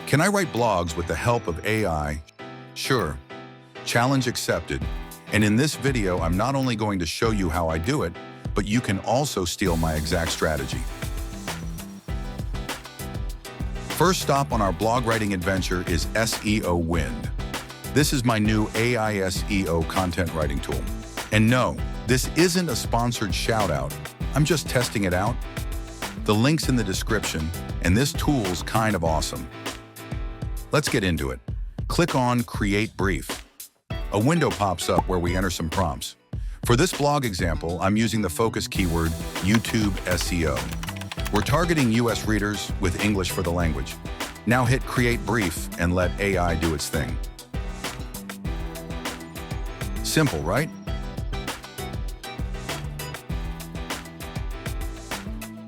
Can I write blogs with the help of AI? Sure. Challenge accepted. And in this video, I'm not only going to show you how I do it, but you can also steal my exact strategy. First stop on our blog writing adventure is SEOWind. This is my new AI SEO content writing tool. And no, this isn't a sponsored shout out. I'm just testing it out. The link's in the description, and this tool's kind of awesome. Let's get into it. Click on Create Brief. A window pops up where we enter some prompts. For this blog example, I'm using the focus keyword YouTube SEO. We're targeting US readers with English for the language. Now hit Create Brief and let AI do its thing. Simple, right?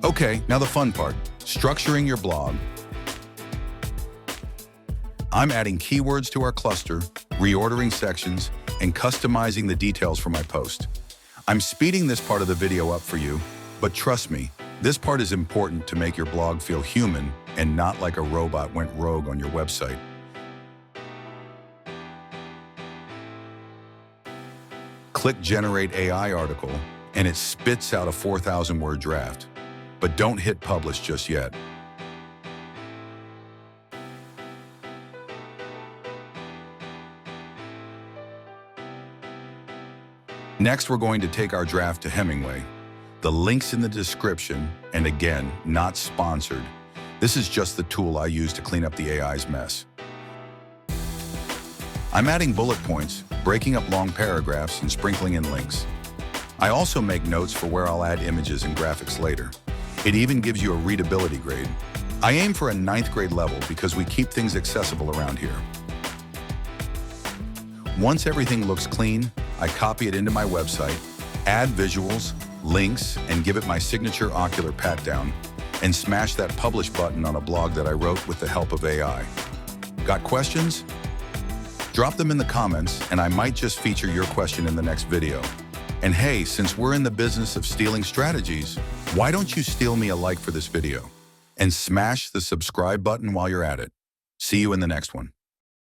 Okay, now the fun part, structuring your blog. I'm adding keywords to our cluster, reordering sections, and customizing the details for my post. I'm speeding this part of the video up for you, but trust me, this part is important to make your blog feel human and not like a robot went rogue on your website. Click Generate AI article, and it spits out a 4,000-word draft. But don't hit Publish just yet. Next, we're going to take our draft to Hemingway. The link's in the description, and again, not sponsored. This is just the tool I use to clean up the AI's mess. I'm adding bullet points, breaking up long paragraphs, and sprinkling in links. I also make notes for where I'll add images and graphics later. It even gives you a readability grade. I aim for a 9th grade level because we keep things accessible around here. Once everything looks clean, I copy it into my website, add visuals, links, and give it my signature ocular pat down, and smash that publish button on a blog that I wrote with the help of AI. Got questions? Drop them in the comments, and I might just feature your question in the next video. And hey, since we're in the business of stealing strategies, why don't you steal me a like for this video? And smash the subscribe button while you're at it. See you in the next one.